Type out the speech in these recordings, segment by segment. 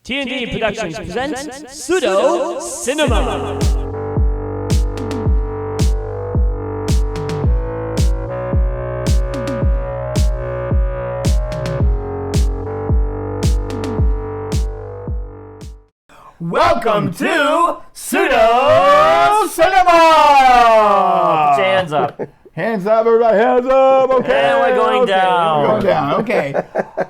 T&D Productions presents Pseudo Cinema. Welcome to Pseudo Cinema! Put your hands up. Hands up, everybody, hands up, okay. And we're going down. We're going down, okay.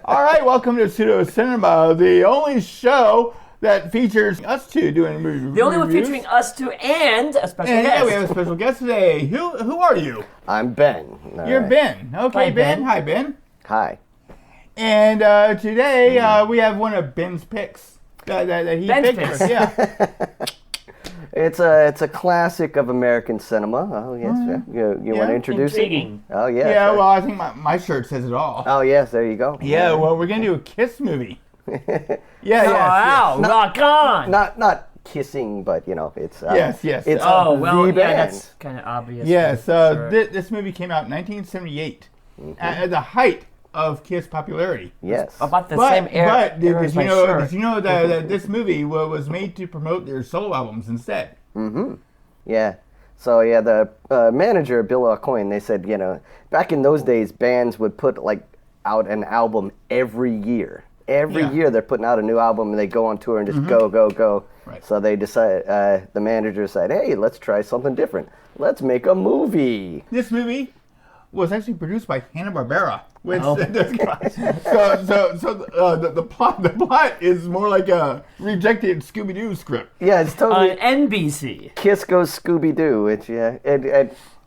All right, welcome to Pseudo Cinema, the only show that features us two doing movie reviews. The only one featuring us two and a special guest. Yeah, we have a special guest today. Who are you? I'm Ben. You're right. Ben. Okay, Hi, Ben. Hi, Ben. Hi. And today we have one of Ben's picks that he Ben's picked. picks. Yeah. It's a classic of American cinema. Oh yes, you want to introduce Intriguing. it? Oh yes. Yeah, well, I think my shirt says it all. Oh yes, there you go. Yeah, well, we're gonna do a Kiss movie. Wow, rock on! Not kissing, but it's Yes. It's It's Oh, well, the yeah, band. that's kind of obvious. Yes, Sure. this movie came out in 1978 at the height of Kiss popularity. Yes. About the same era. But did you know that this movie was made to promote their solo albums instead? Mm-hmm. Yeah. So yeah, the manager Bill Aucoin, they said back in those days bands would put out an album every year. Every year they're putting out a new album and they go on tour and just go. Right. So they decide, the manager decided, hey, let's try something different. Let's make a movie. This movie was actually produced by Hanna-Barbera. Which, Oh. the plot is more like a rejected Scooby-Doo script. Yeah, it's totally On NBC. Kiss Goes Scooby-Doo. Which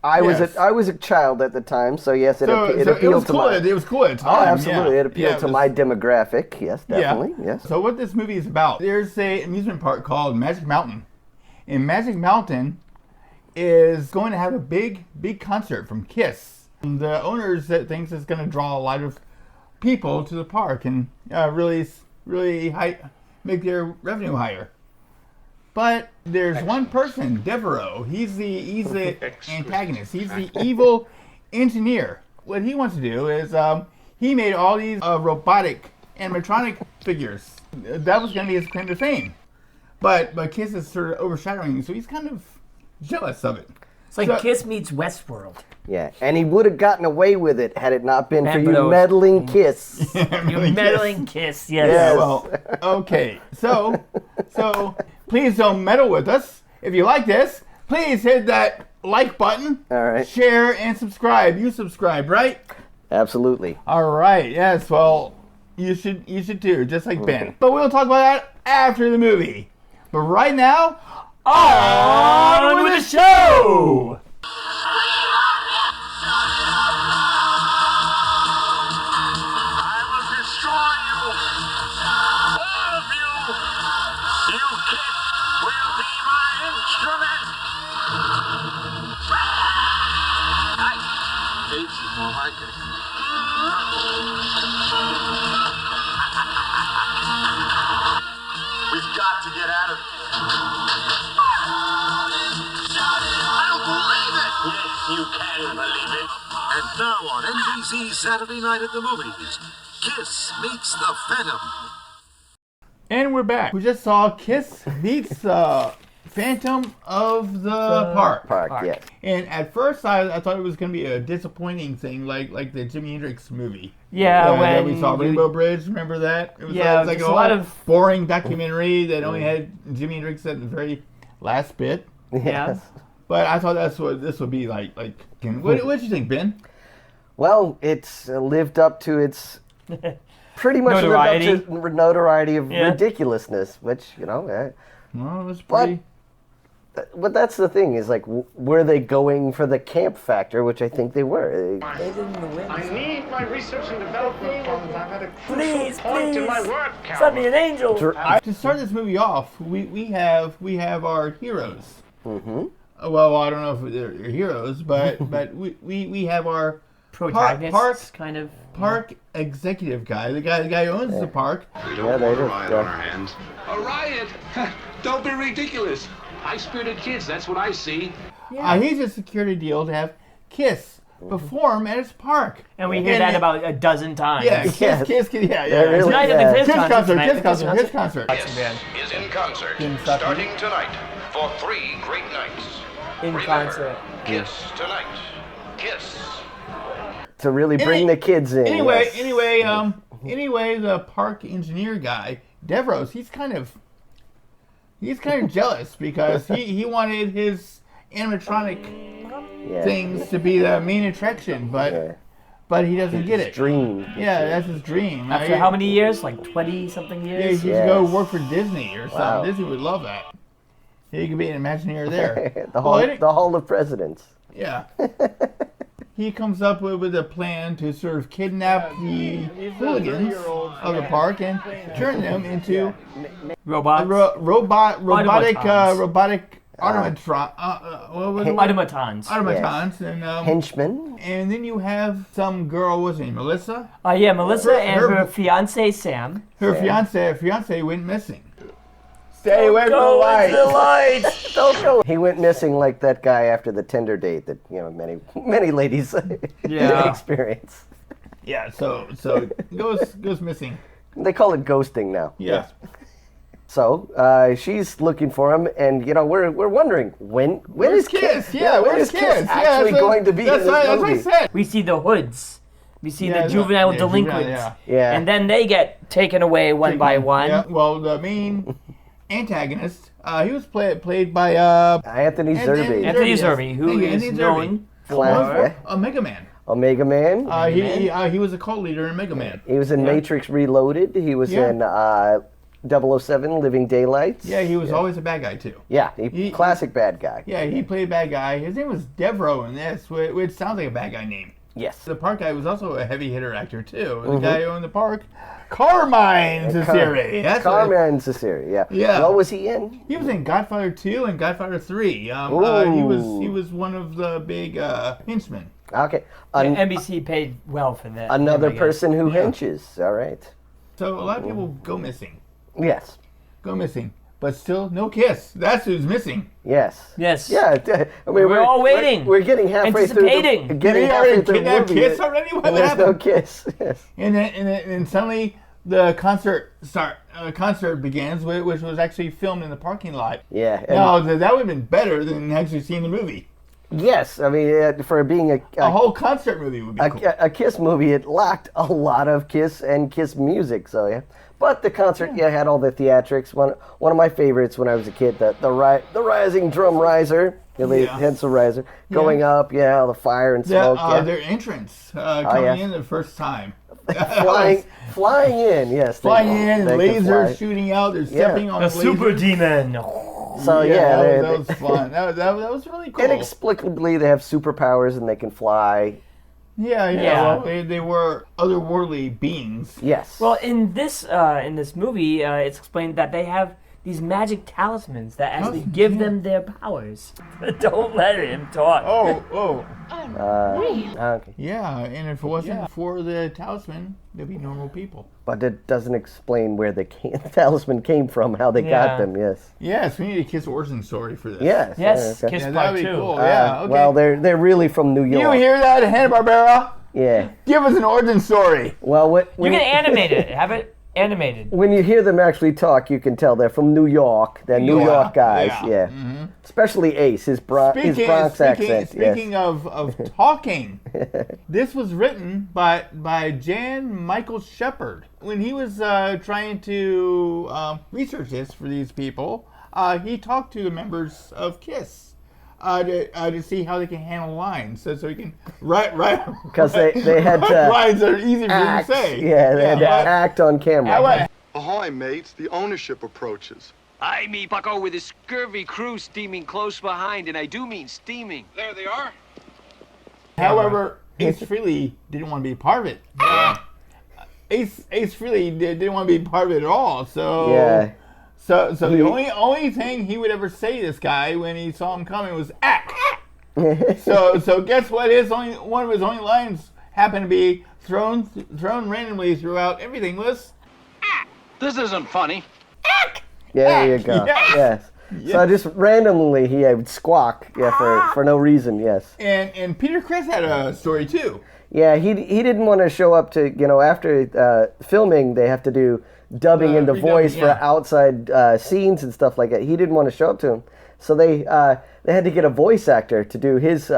I was a child at the time, so yes, it appealed to my. It was cool at the Oh, time. absolutely, yeah. it appealed to my demographic. Yes, definitely. Yeah. Yes. So what this movie is about? There's a amusement park called Magic Mountain, and Magic Mountain is going to have a big concert from Kiss. The owners thinks it's going to draw a lot of people to the park and really make their revenue higher. But there's one person, Devereaux. He's the antagonist. He's the evil engineer. What he wants to do is he made all these robotic animatronic figures. That was going to be his claim to fame. But Kiss is sort of overshadowing, so he's kind of jealous of it. It's like Kiss meets Westworld. Yeah, and he would have gotten away with it had it not been for you those- meddling Kiss. You meddling Kiss, yes. Yeah, well, okay. So please don't meddle with us. If you like this, please hit that like button. All right. Share and subscribe. You subscribe, right? Absolutely. All right. Yes. Well, you should too, just like Ben. But we'll talk about that after the movie. But right now, on with the show. We've got to get out of here. I don't believe it! Yes, you can believe it. And now on NBC Saturday Night at the Movies, Kiss meets the Phantom. And we're back. We just saw Kiss meets Phantom of the Park. Yes. And at first, I thought it was going to be a disappointing thing, like the Jimi Hendrix movie. Yeah, that when we saw you- Rainbow Bridge. Remember that? It was Yeah, a a lot of boring documentary that only had Jimi Hendrix at the very last bit. Yeah. But I thought that's what this would be like. What did you think, Ben? Well, it's lived up to its pretty much Notoriety. lived up to notoriety of Yeah. ridiculousness, which Well, it was pretty. But that's the thing is were they going for the camp factor, which I think they were. They didn't win. I need my research and development funds. I'm at a crucial Please, point in my work, send me an angel. To start this movie off, we have our heroes. Mm-hmm. Well, I don't know if they're heroes, but we have our Protagonists, kind of. park executive guy, the guy who owns the park. We don't Yeah, they want a do, riot yeah. on our hands. A riot? Don't be ridiculous. High-spirited kids, that's what I see. He's a security deal to have Kiss perform at his park. And we hear that about a dozen times. Yeah, Yes. Kiss, yeah. Really- Tonight Yeah. at the Kiss Kiss concert. concert, Kiss concert. Kiss is in concert, starting tonight for 3 great nights. In Remember, concert. Kiss tonight. Kiss. To really bring the kids in. Anyway, yes. anyway, the park engineer guy, Devros, he's kind of jealous because he wanted his animatronic Yeah. things to be the main attraction, but he doesn't get it. Dream. Yeah, that's his dream. After how many years? Like 20-something Yeah, he years? should Yes. go work for Disney or something. Wow. Disney would love that. He could be an Imagineer there. the Hall of Presidents. Yeah. He comes up with a plan to sort of kidnap the hooligans of the park and turn them into Robots? robotic Automatons. automatons. And Henchmen. and then you have some girl, what's her name, Melissa? Yeah, Melissa and her- her fiance, Sam. Her fiance went missing. Stay away from the Go light. into the light! Don't go. He went missing like that guy after the Tinder date that many ladies Yeah. experience. Yeah, so goes missing. They call it ghosting now. Yeah. So she's looking for him, and we're wondering when Where's is Kiss? When Where's is Kiss Kiss? actually going to be in that's this right, That's movie? what I said. We see the hoods. We see Yeah, the juvenile yeah, delinquents. juvenile, Yeah. And then they get taken away one by one. Yeah, well, the main antagonist, he was played by Anthony Zerbe, Anthony yes. Zerbe, who Thank you, is Anthony known Class- for... Mega Man. Omega Man. He was a cult leader in Mega Man. He was in Matrix Reloaded. He was Yeah. in 007 Living Daylights. Yeah, he was always a bad guy too. Yeah, He- classic bad guy. Yeah, he played a bad guy. His name was Devro in this, which sounds like a bad guy name. Yes. The park guy was also a heavy hitter actor too. The guy who owned the park, Carmine Cesare. That's what it- Carmine Cesare. Yeah. Yeah. What was he in? He was in Godfather 2 and Godfather 3. He was one of the big henchmen. Okay. NBC paid well for that. Another I guess. person who Yeah. henches. All right. So a lot of people go missing. Yes. But still no Kiss. That's who's missing. Yes. Yes. Yeah. I mean, We're all waiting. We're getting halfway through. Anticipating. Getting They halfway already through the kidnapped movie. Kiss already? What And there's no happened? Kiss. Yes. And then suddenly the concert begins, which was actually filmed in the parking lot. Yeah. and- Now that would have been better than actually seeing the movie. Yes. I mean, for being A whole concert movie would be cool. a Kiss movie, it lacked a lot of Kiss and Kiss music. So yeah, but the concert, had all the theatrics. One of my favorites when I was a kid, the rising drum riser, hence the riser going up, all the fire and smoke, Their entrance coming in the first time. flying in, yes, Flying in, they can lasers fly. shooting out. They're stepping on A lasers. super demon. So that was fun. That was really cool. inexplicably they have superpowers and they can fly. Yeah. Yeah. Well, they were otherworldly beings. Yes. Well, in this movie, it's explained that they have these magic talismans that actually give them their powers. Don't let him talk. Oh. Okay. Yeah, and if it wasn't for the talisman, they'd be normal people. But it doesn't explain where the talisman came from, how they got them. Yes. Yes, we need a Kiss origin story for this. Yes. Yes, okay. Kiss Yeah, Part that'd be 2. cool. Yeah, okay. Well, they're really from New York. You hear that, Hanna-Barbera? Yeah. Give us an origin story. Well, You can animate it. Have it animated. when you hear them actually talk, you can tell they're from New York. They're New York guys. yeah. Yeah. Especially Ace, his Bronx accent. Speaking of talking, this was written by Jan Michael Shepard. When he was trying to research this for these people, he talked to the members of Kiss. To see how they can handle lines, so he can write Because they had to lines that are easy for act. you to say. Yeah, they had to but- act on camera. Ahoy, mates. The ownership approaches. I, me, Bucko, with a scurvy crew steaming close behind, and I do mean steaming. There they are. However, Ace Frehley didn't want to be part of it. Ace Frehley didn't want to be part of it at all. So Yeah. So the only thing he would ever say to this guy when he saw him coming was act. so guess what? One of his only lines happened to be thrown randomly throughout everything was This isn't funny. Yeah, there you go. Yes. Yes. So just randomly he would squawk, for no reason, yes. And Peter Criss had a story too. Yeah, he didn't want to show up to, after filming, they have to do dubbing into voice for outside scenes and stuff like that. He didn't want to show up to him. So they had to get a voice actor to do his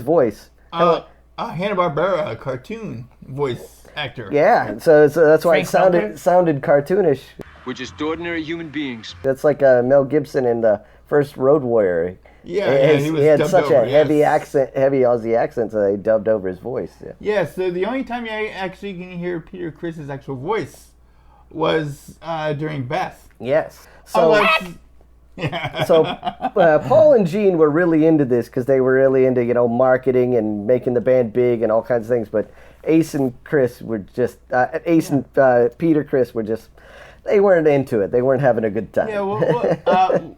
voice. Hanna-Barbera cartoon voice actor. Yeah, so that's why Frank it sounded cartoonish. We're just ordinary human beings. That's like Mel Gibson in the first Road Warrior. Yeah, he had such a heavy Aussie accent, so they dubbed over his voice. Yeah, so the only time you actually can hear Peter Criss's actual voice was during Beth. Yes. So, Paul and Gene were really into this because they were really into, marketing and making the band big and all kinds of things. But Ace and Chris were just, and Peter Criss were just, they weren't into it. They weren't having a good time. Yeah,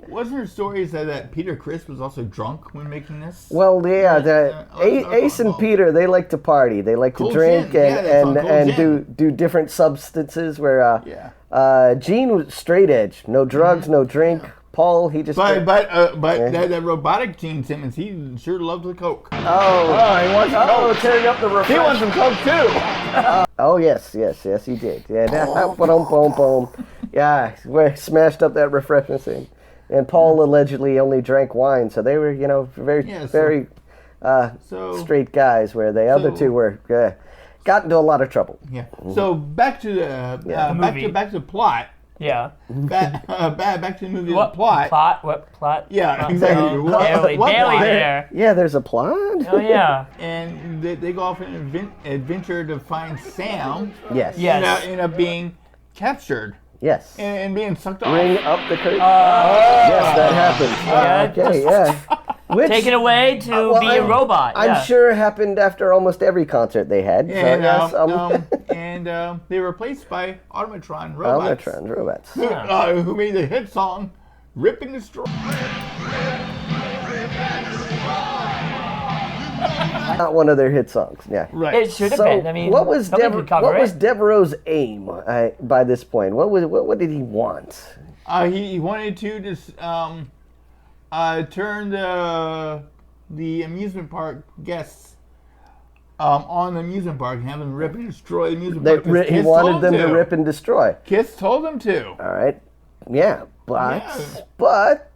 wasn't there stories that Peter Criss was also drunk when making this? Well, yeah, Ace and Peter, they like to party. They like to drink and do different substances. Where Gene was straight edge, no drugs, no drink. Paul, he just. But that robotic Gene Simmons, he sure loved the coke. He wants coke. Tearing up the refresh. He wants some coke too. Yes, he did. Yeah, boom. Yeah, we smashed up that refreshment thing. And Paul allegedly only drank wine, so they were, very straight guys. Where the other two were got into a lot of trouble. Yeah. So back to the back to the plot. Yeah. Back to the movie. Plot. What plot? Yeah, exactly. Barely there. Yeah, there's a plot. Oh yeah. And they go off on an adventure to find Sam. Yes. End up being captured. Yes. And being sucked off. Ring up the curtain. Yes, that happened. Okay, yeah. Taken away to be a robot. I'm sure it happened after almost every concert they had. And they were replaced by Automatron robots. Automatron robots. Who made the hit song "Rip and Destroy." Not one of their hit songs. Yeah. Right. It should have been. I mean, what was Devereaux's aim by this point? What did he want? He wanted to just turn the amusement park guests on the amusement park and have them rip and destroy the amusement park. He wanted them to rip and destroy. Kiss told them to. All right. Yeah, but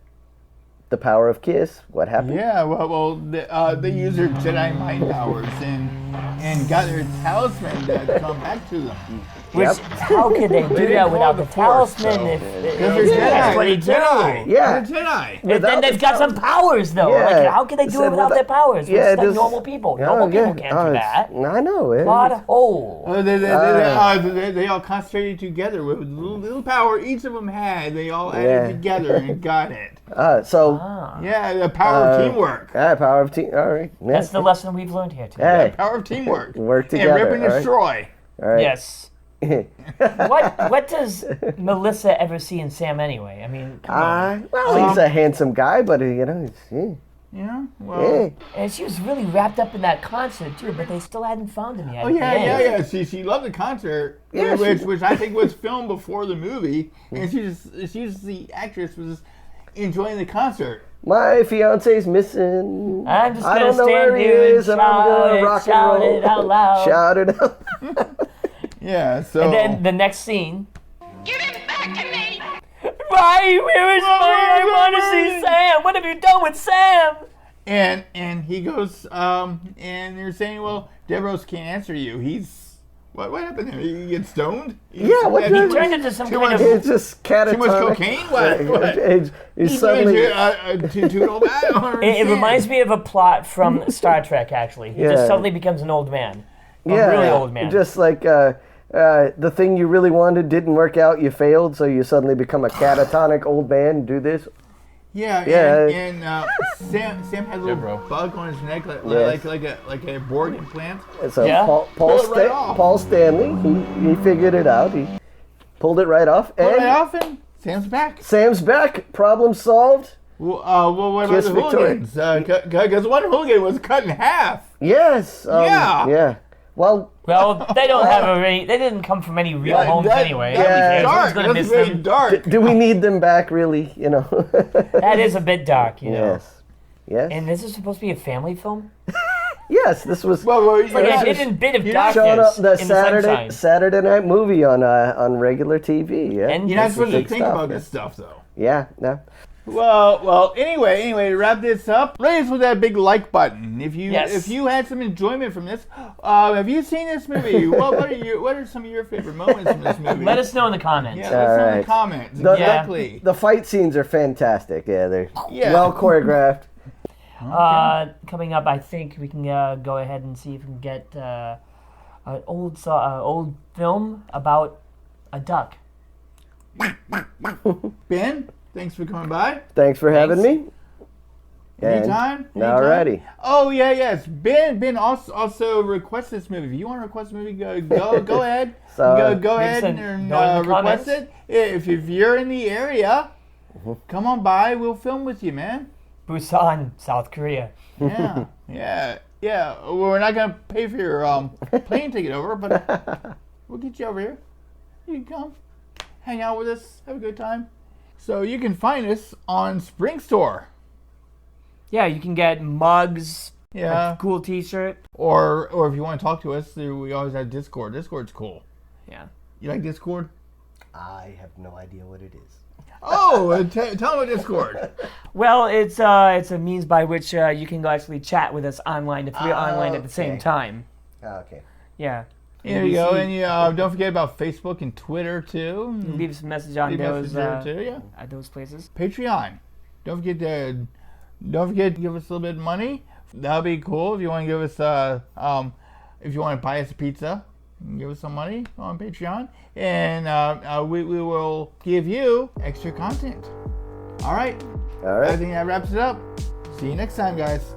the power of Kiss. What happened? Yeah, well, they used their Jedi mind powers and got their talisman to come back to them. How could they do that without the talisman? That's what he did. Yeah, they're Jedi. And then they've got some powers, though. Yeah. Like, how can they do it without their powers? It's like normal people. Normal people can't do that. I know. Plot hole. They all concentrated together with little power each of them had. They all added together and got it. The power of teamwork. Power of team. All right. Yeah. That's the lesson we've learned here today. The power of teamwork. Work together. And rip and destroy. All right. Yes. What does Melissa ever see in Sam anyway? I mean, come on. Well, he's a handsome guy, but Yeah, well. And she was really wrapped up in that concert too, but they still hadn't found him yet. Oh yeah. She loved the concert, which I think was filmed before the movie, and the actress was just enjoying the concert. My fiance's missing. I'm just I gonna don't know where he is, and I'm gonna rock and roll. Shout it out loud. Shout it out. Yeah. So. And then the next scene. Give him back to me! Why? Where is I want to see Sam. What have you done with Sam? And he goes, and they're saying, well, Devereaux can't answer you. He's what happened there? He gets stoned? He turned into some kind of it's just catatonic. Too much cocaine? What? He's suddenly it reminds me of a plot from Star Trek. Actually, he just suddenly becomes an old man. Really old man. Just like the thing you really wanted didn't work out, you failed, so you suddenly become a catatonic old man and do this. And Sam has a little bug on his neck, like a Borg implant. So Paul Stanley, he figured it out. He pulled it right off. And Sam's back. Sam's back. Problem solved. Well, what about the hooligans? Because one hooligan was cut in half. Yes. Yeah. Well, they don't have they didn't come from any real homes anyway. That's Someone's dark. gonna That's miss very them. dark. do we need them back, really? You know. That is a bit dark, you know. Yes. Yes. And this is supposed to be a family film? Yes, this was It's like a hidden bit of darkness showing up the in the sunshine. Saturday night movie on regular TV. Yeah. And You're not this is supposed to big think stuff, about yeah. this stuff, though. Yeah. No. Well. Anyway, to wrap this up, rate us with that big like button. If you had some enjoyment from this, have you seen this movie? what are some of your favorite moments from this movie? Let us know in the comments. Yeah, let us know in the comments. Exactly. The fight scenes are fantastic. Yeah, they're well choreographed. Coming up, I think we can go ahead and see if we can get an old film about a duck. Ben, thanks for coming by. Thanks for having me. Anytime. Alrighty. Oh yes. Ben also request this movie. If you want to request a movie, go ahead. Go ahead and request it. If you're in the area, come on by. We'll film with you, man. Busan, South Korea. Yeah. We're not gonna pay for your plane ticket over, but we'll get you over here. You can come, hang out with us, have a good time. So you can find us on Spring Store. Yeah, you can get mugs. Yeah. A cool T-shirt. Or if you want to talk to us, we always have Discord. Discord's cool. Yeah. You like Discord? I have no idea what it is. Oh, tell them about Discord. Well, it's a means by which you can actually chat with us online if we're online at the same time. Okay. Yeah. There you go, and don't forget about Facebook and Twitter too. Leave us a message on those at those places. Patreon. Don't forget to give us a little bit of money. That'll be cool if you want to give us if you want to buy us a pizza. Give us some money on Patreon, and we will give you extra content. All right. I think that wraps it up. See you next time, guys.